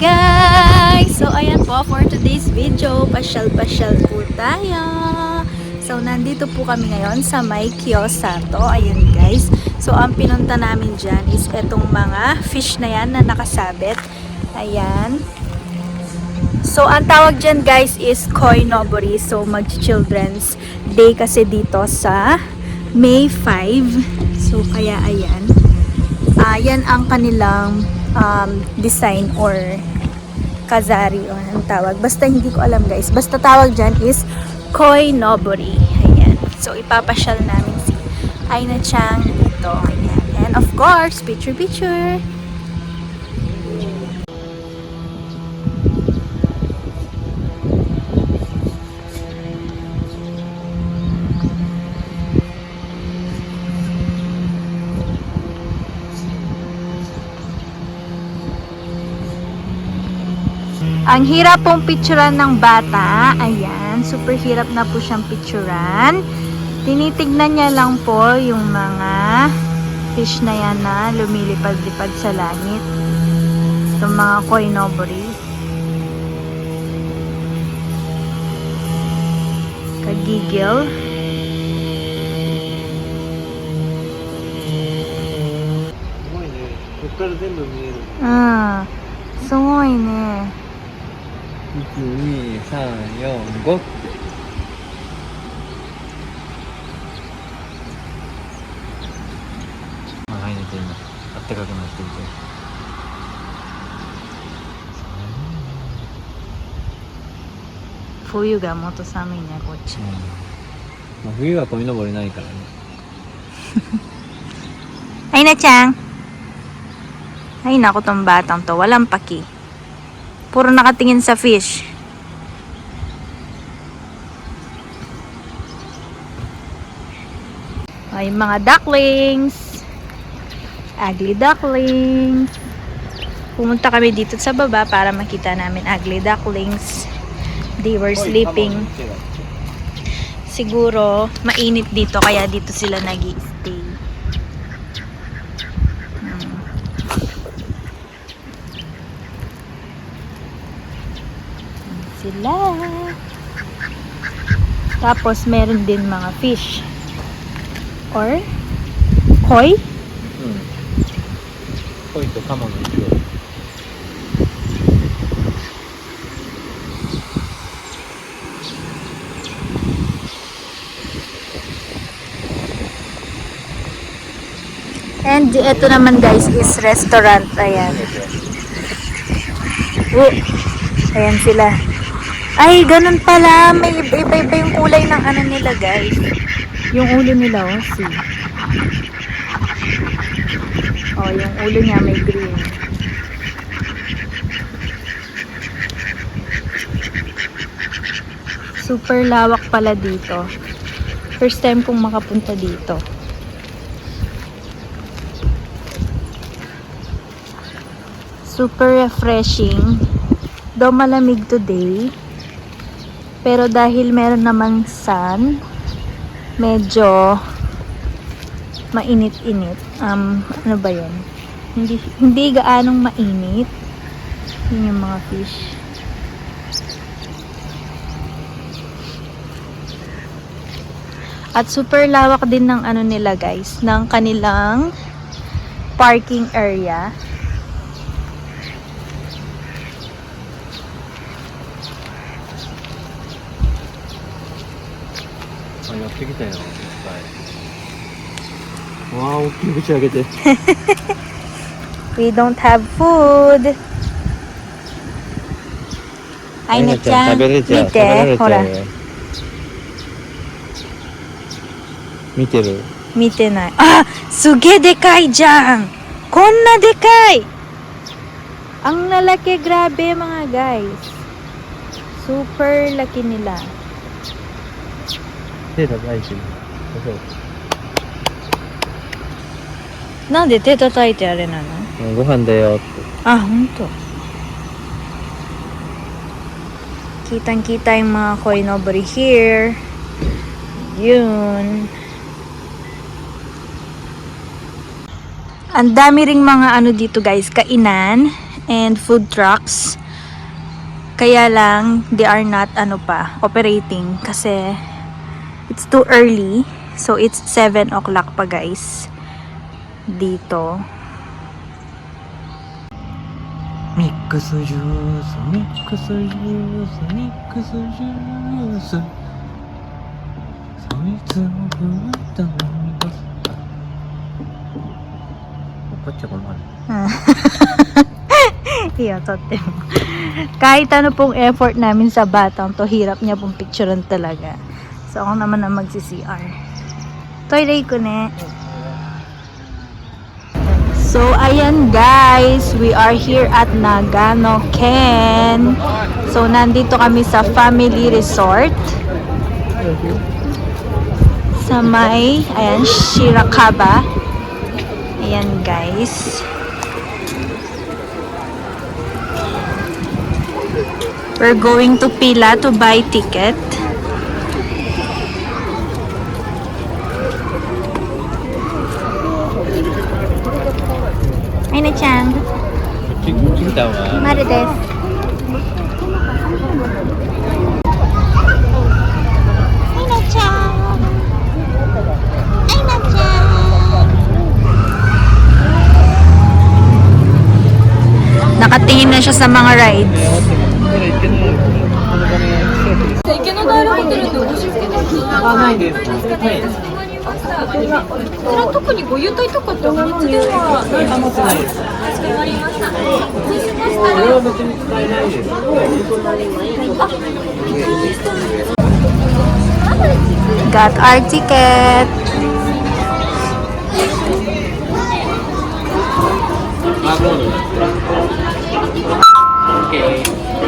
guys! So ayan po for today's video, pasyal-pasyal po tayo. So nandito po kami ngayon sa may Kiyosato. Ayan guys. So ang pinunta namin dyan is etong mga fish na yan na nakasabit. Ayan. So ang tawag dyan guys is Koi Nobori. So mag-children's day kasi dito sa May 5. So kaya ayan. Yan ang kanilang design or kazari o anong tawag. Basta hindi ko alam guys. Basta tawag dyan is Koi Nobori. Ayan. So ipapasyal namin si Aina-chan dito. Ayan. And of course, picture. Ang hirap pong picturean ng bata. Ayan, super hirap na po siyang picturean. Tinitignan niya lang po yung mga fish na yan na lumilipad-lipad sa langit. Itong mga Koi Nobori. Kagigil. Sugoi ne. 1,2,3,4,5入れて今あったかくなっていて冬がもっと寒いねこっち。まあ、冬は鯉のぼりないからね。Aina-chan. Ay nako tong batang to, walang paki. Puro nakatingin sa fish. Ay mga ducklings. Ugly ducklings. Pumunta kami dito sa baba para makita namin ugly ducklings. They were sleeping. Siguro mainit dito kaya dito sila nag-i-stay. Sila. Tapos meron din mga fish or koi. Koi to kama no ichigo. And ito naman guys is restaurant. Ayan. Ayan sila. Ay, ganun pala. May iba-iba yung kulay ng ano nila, guys. Yung ulo nila, oh, see. Oh, yung ulo niya may green. Super lawak pala dito. First time kong makapunta dito. Super refreshing. Though malamig today. Pero dahil meron naman sun, medyo mainit-init. Ano ba yun? Hindi gaanong mainit. Yun yung mga fish. At super lawak din ng ano nila guys, ng kanilang parking area. Wow, 大きい口開けて We don't have food. Aina-chan, 見て、ほら。見てる見てない。あ、すげえでかいじゃん。こんなでかい。Ang lalaki, grabe mga guys. Super laki nila. 手叩いてるなんで手叩いてあれなの？ご飯だよってあ、ほんと。Kitang-kita yung mga Koi Nobori here. Yun. Ang dami ring mga ano dito guys, kainan. and food trucks. Kaya lang, they are not operating kasi it's too early. So, it's 7 o'clock pa guys. Dito. Mix juice, mix juice, mix juice. そいつもぶったのに出す。怒っちゃ困る。Iya, tote mo. Kahit ano pong effort namin sa batang to, hirap niya pong picturean talaga. So, ako naman ang magsi-CR. Toilet ko ne. So, ayan guys, we are here at Nagano Ken. So, nandito kami sa family resort. Sa may, ayan, Shirakaba. Ayan guys. We're going to Pila to buy ticket. Ay na-chan. こっち来たわ。 Mare desu. Ay na-chan. Ay na-chan. Nakatingin na siya sa mga rides. 池のダイヤホテルってお越し付けの日あ、ないです。はい。こちら特にご優待とかってお持ちではないですか？かしこまりました。そうしましたら、これは別に使えないです。Got our ticket.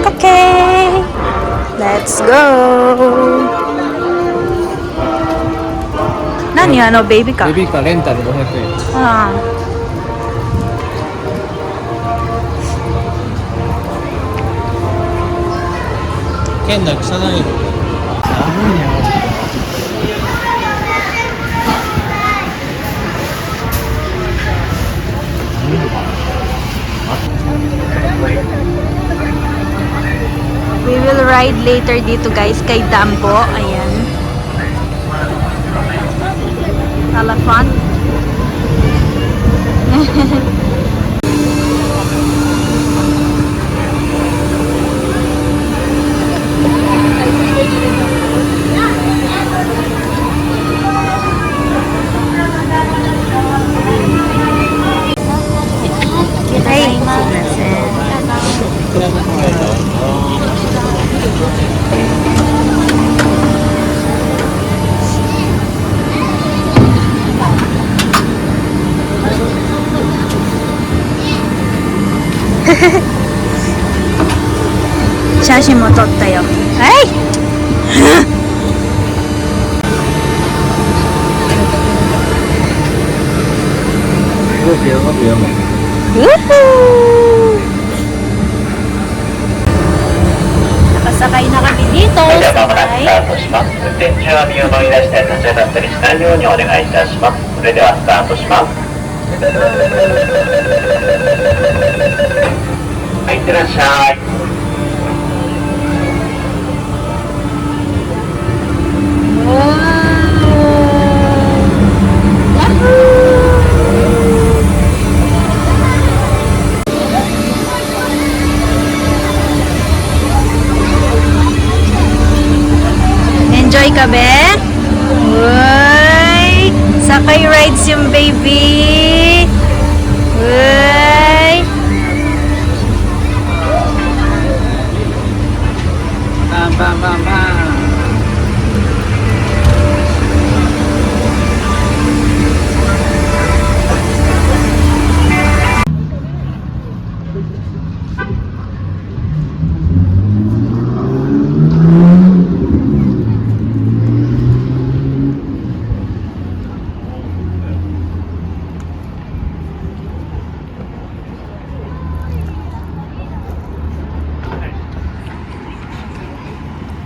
Okay. Let's go. Nani baby ka? ベビーカーレンタル500円。 Ah.県内汚いよ。寒いね。We will ride later dito guys kay Dambo. Ayan. Elephant. Hey, Shashi mo totta yo. Ay! 動くよ、動くよ。 Woohoo! Nakasakay na kami dito sa may 運転中は身を乗り出して立ち上がったりしないようにお願いいたします。それではスタートします。はい、いってらっしゃい。Enjoy ka, be? Uy! Sakay rides yung baby! Uy! Bam, bam, bam, bam.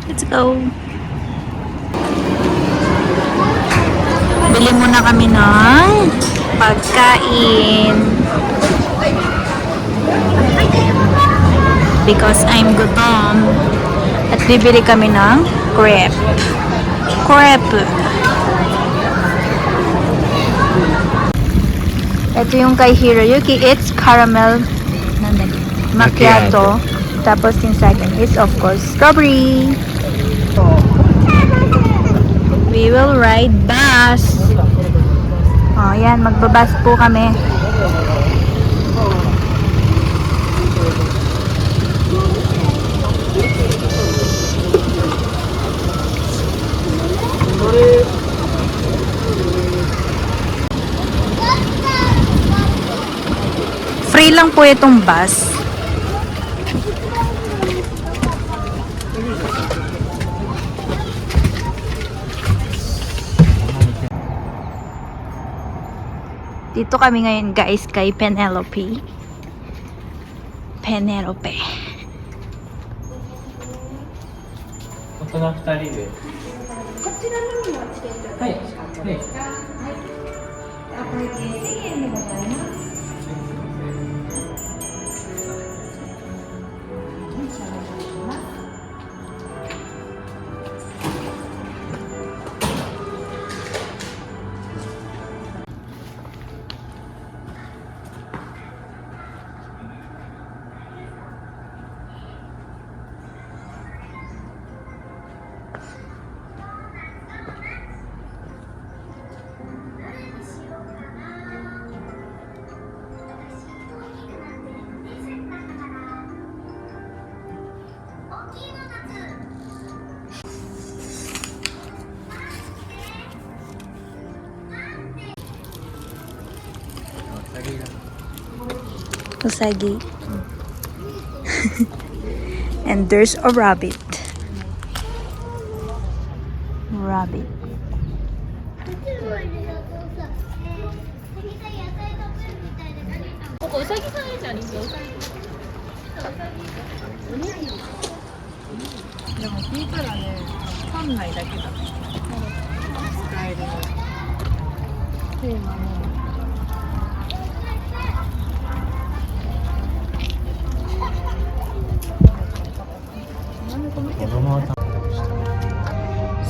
Let's go! Bili muna kami ng pagkain. because I'm gutom. At bibili kami ng crepe. Crepe. Ito yung kay Hiroyuki. It's caramel macchiato. Tapos yung second is of course strawberry. We will ride bus. Oh, yan. Magbabas po kami. Free lang po itong bus. Dito kami ngayon guys kay Penelope. Penelope. 大人2人で。はい。はい。Usagi. And there's a rabbit. Rabbit.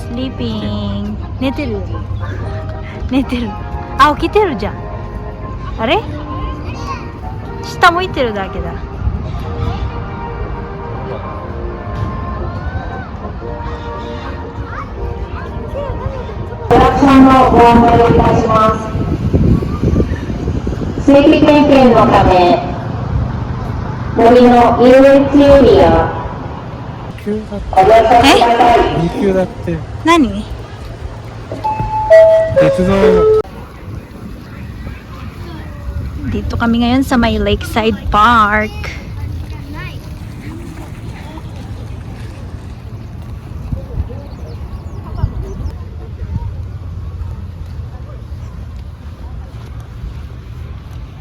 Sleeping. 寝てる。寝てる。あ、起きてるじゃん。あれ？下向いてるだけだ。お客様をご案内いたします。整備点検のため、森の遊園地エリア、およそください。2級だって。何？鉄道。 Dito kami ngayon sa may Lakeside Park.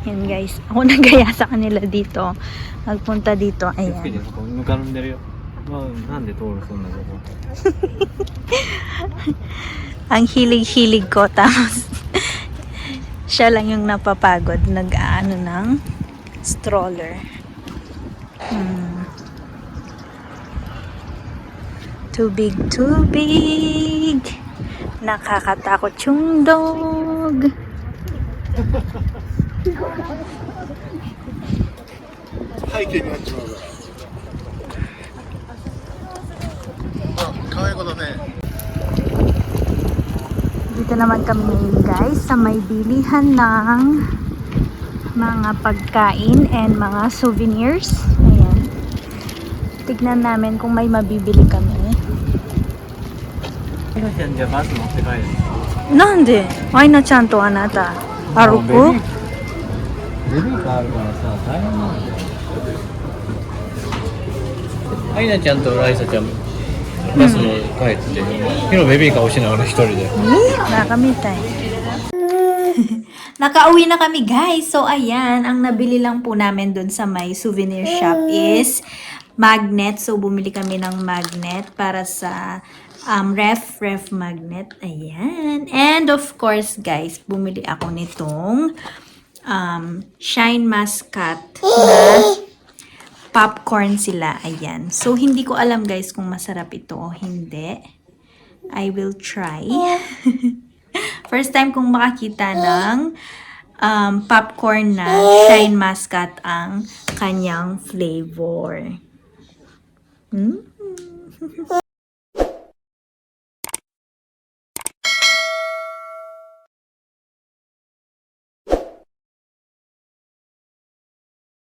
Yan guys, ako nagaya sa kanila dito. Magpunta dito, つけ ayan. てそこぬかるんでるよ。まあ、なんで通るそんなとこ。 Ang hilig-hilig ko, tapos siya lang yung napapagod, nag-aano ng stroller. Tubig, tubig. Nakakatakot yung dog. Dito naman kami ngayon guys sa may bilihan ng mga pagkain and mga souvenirs. Ayan. Tignan namin kung may mabibili kami. ひなちゃんじゃあバス乗って帰る。なんでアイナちゃんとあなた歩く？ベビーカーあるからさ、大変なんだよ。アイナちゃんとライサちゃんバスに帰って、ヒロベビーカー押しながら一人で。Nakamitay. Nakauwi na kami guys. So ayan, ang nabili lang po namin dun sa may souvenir shop is magnet. So bumili kami ng magnet para sa ref magnet. Ayan. And of course guys, bumili ako nitong Shine Mascot na popcorn sila. Ayan. So, hindi ko alam guys kung masarap ito o hindi. I will try. First time kong makakita ng popcorn na shine muscat ang kanyang flavor.